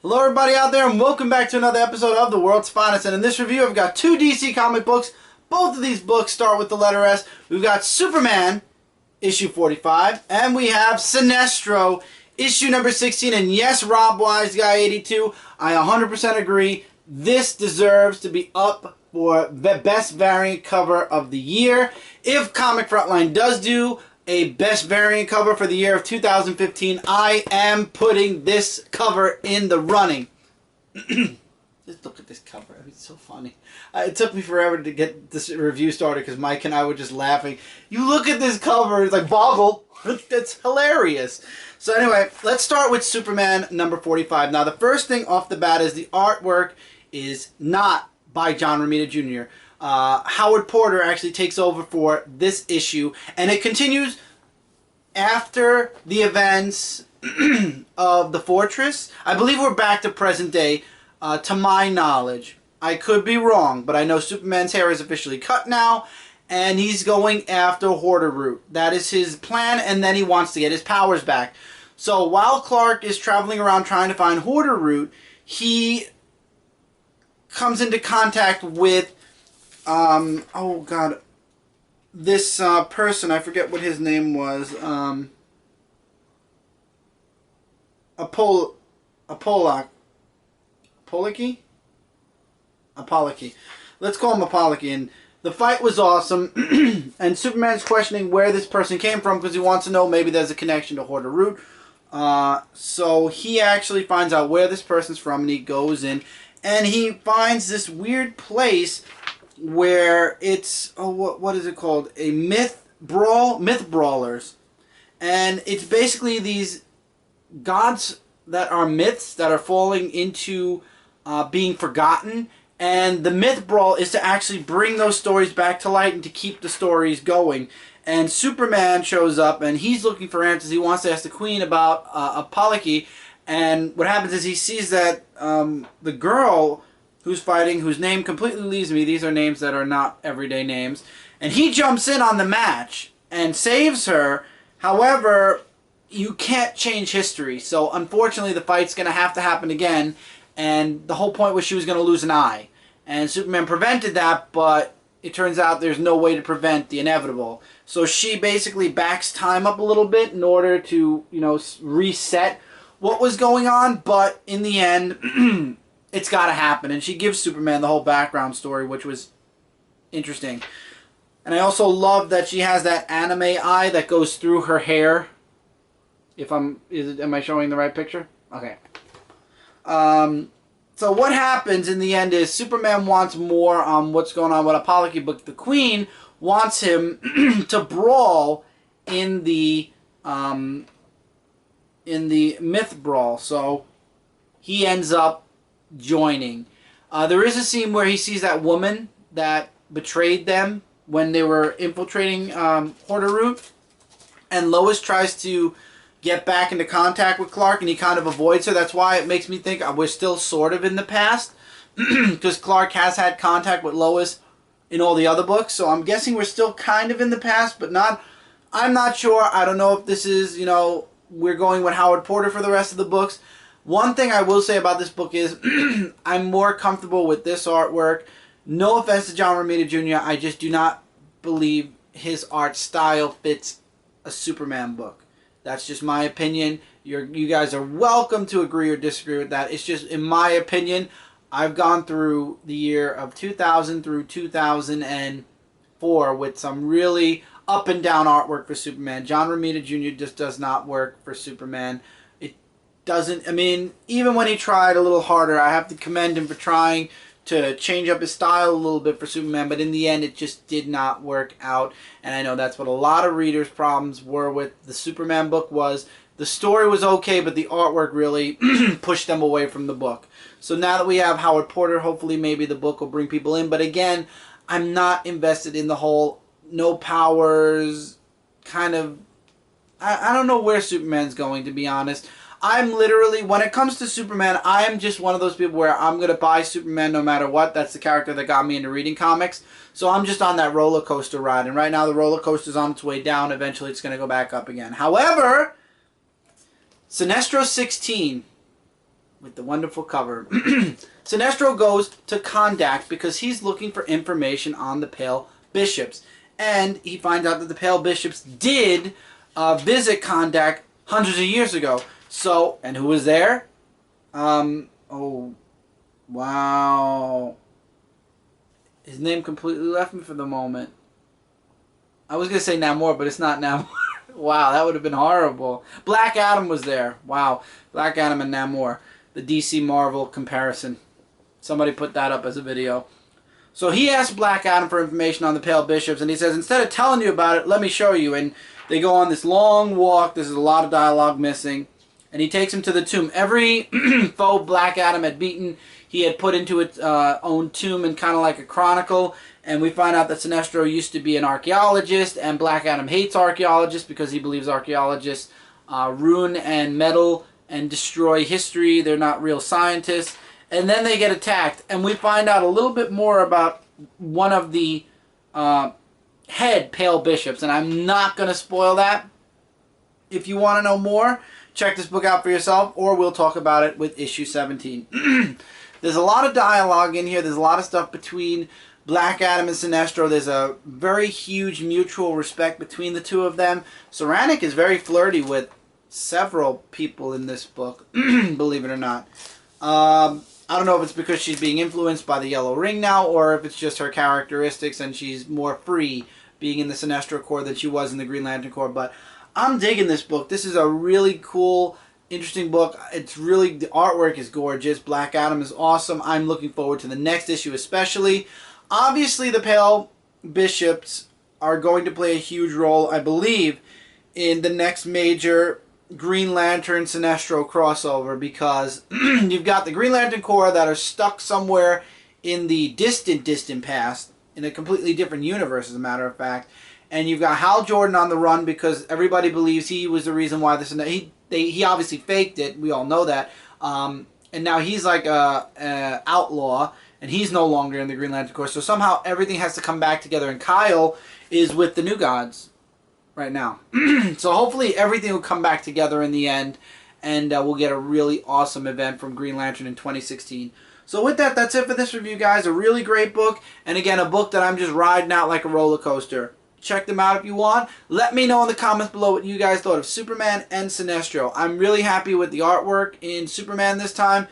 Hello everybody out there and welcome back to another episode of The World's Finest. And in this review I've got two DC comic books. Both of these books start with the letter S. We've got Superman, issue 45, and we have Sinestro, issue number 16. And yes, Rob Wise, Guy 82, I 100% agree. This deserves to be up for the best variant cover of the year. If Comic Frontline does do a best variant cover for the year of 2015, I am putting this cover in the running. Just look at this cover. It's so funny. It took me forever to get this review started because Mike and I were just laughing. You look at this cover, it's like boggle. It's hilarious. So anyway, let's start with Superman number 45. Now the first thing off the bat is the artwork is not by John Romita Jr. Howard Porter actually takes over for this issue, and it continues after the events of the Fortress. I believe we're back to present day, to my knowledge. I could be wrong, but I know Superman's hair is officially cut now, and he's going after Hoarder Root. That is his plan, and then he wants to get his powers back. So while Clark is traveling around trying to find Hoarder Root, he comes into contact with oh god, this person, I forget what his name was, Apollocky? Let's call him Apollocky. And the fight was awesome, and Superman's questioning where this person came from because he wants to know maybe there's a connection to Hoarder Root. So he actually finds out where this person's from, and he goes in, and he finds this weird place where it's, oh, what is it called? A myth brawlers. And it's basically these gods that are myths that are falling into being forgotten. And the myth brawl is to actually bring those stories back to light and to keep the stories going. And Superman shows up and he's looking for answers. He wants to ask the Queen about Apollocky. And what happens is he sees that the girl who's fighting, whose name completely leaves me, these are names that are not everyday names, and he jumps in on the match and saves her. However, you can't change history, so unfortunately the fight's going to have to happen again, and the whole point was she was going to lose an eye. And Superman prevented that, but it turns out there's no way to prevent the inevitable. So she basically backs time up a little bit in order to, you know, reset what was going on, but in the end, it's got to happen. And she gives Superman the whole background story, which was interesting. And I also love that she has that anime eye that goes through her hair. Am I showing the right picture? Okay. So what happens in the end is Superman wants more on what's going on with Apollocky, but the Queen wants him to brawl in the myth brawl. So he ends up joining. There is a scene where he sees that woman that betrayed them when they were infiltrating Hoarder Root, and Lois tries to get back into contact with Clark, and he kind of avoids her. That's why it makes me think we're still sort of in the past, because Clark has had contact with Lois in all the other books, so I'm guessing we're still kind of in the past, but not. I'm not sure. I don't know if this is, you know, we're going with Howard Porter for the rest of the books. One thing I will say about this book is I'm more comfortable with this artwork. No offense to John Romita Jr., I just do not believe his art style fits a Superman book. That's just my opinion. You guys are welcome to agree or disagree with that. It's just, in my opinion, I've gone through the year of 2000 through 2004 with some really up and down artwork for Superman. John Romita Jr. just does not work for Superman. It doesn't, I mean, even when he tried a little harder, I have to commend him for trying to change up his style a little bit for Superman, but in the end it just did not work out. And I know that's what a lot of readers' problems were with the Superman book. Was the story was okay, but the artwork really pushed them away from the book. So now that we have Howard Porter, hopefully maybe the book will bring people in. But again, I'm not invested in the whole no powers kind of. I don't know where Superman's going, to be honest. I'm literally, when it comes to Superman, I am just one of those people where I'm going to buy Superman no matter what. That's the character that got me into reading comics. So I'm just on that roller coaster ride. And right now the roller coaster's on its way down. Eventually it's going to go back up again. However, Sinestro 16 with the wonderful cover. Sinestro goes to Kondak because he's looking for information on the Pale Bishops. And he finds out that the Pale Bishops did visit Kondak hundreds of years ago. So, and who was there? Oh, wow. His name completely left me for the moment. I was going to say Namor, but it's not Namor. Wow, that would have been horrible. Black Adam was there. Wow. Black Adam and Namor. The DC Marvel comparison. Somebody put that up as a video. So he asked Black Adam for information on the Pale Bishops, and he says, instead of telling you about it, let me show you. And they go on this long walk. There's a lot of dialogue missing. And he takes him to the tomb. Every foe Black Adam had beaten, he had put into its own tomb and kind of like a chronicle. And we find out that Sinestro used to be an archaeologist, and Black Adam hates archaeologists because he believes archaeologists ruin and meddle and destroy history. They're not real scientists. And then they get attacked, and we find out a little bit more about one of the head Pale Bishops, and I'm not going to spoil that. If you want to know more, check this book out for yourself, or we'll talk about it with issue 17. There's a lot of dialogue in here. There's a lot of stuff between Black Adam and Sinestro. There's a very huge mutual respect between the two of them. Saranic is very flirty with several people in this book, believe it or not. I don't know if it's because she's being influenced by the Yellow Ring now, or if it's just her characteristics and she's more free being in the Sinestro Corps than she was in the Green Lantern Corps. But I'm digging this book. This is a really cool, interesting book. It's really, the artwork is gorgeous. Black Adam is awesome. I'm looking forward to the next issue especially. Obviously, the Pale Bishops are going to play a huge role, I believe, in the next major Green Lantern Sinestro crossover, because you've got the Green Lantern Corps that are stuck somewhere in the distant past, in a completely different universe, as a matter of fact. And you've got Hal Jordan on the run because everybody believes he was the reason why this. He obviously faked it. We all know that. And now he's like a outlaw, and he's no longer in the Green Lantern Corps. So somehow everything has to come back together. And Kyle is with the New Gods right now. So hopefully everything will come back together in the end, and we'll get a really awesome event from Green Lantern in 2016. So with that, that's it for this review, guys. A really great book, and again, a book that I'm just riding out like a roller coaster. Check them out if you want. Let me know in the comments below what you guys thought of Superman and Sinestro. I'm really happy with the artwork in Superman this time,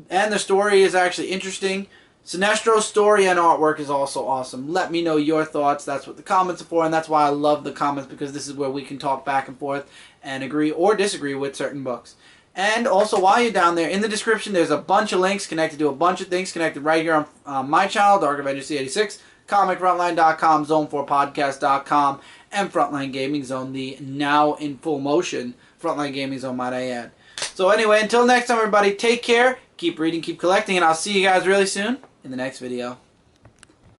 and the story is actually interesting. Sinestro's story and artwork is also awesome. Let me know your thoughts. That's what the comments are for, and that's why I love the comments, because this is where we can talk back and forth and agree or disagree with certain books. And also, while you're down there, in the description, there's a bunch of links connected to a bunch of things connected right here on my channel, Dark Avenger C86, ComicFrontline.com, Zone4Podcast.com, and Frontline Gaming Zone, the now in full motion Frontline Gaming Zone, might I add. So anyway, until next time, everybody, take care, keep reading, keep collecting, and I'll see you guys really soon in the next video.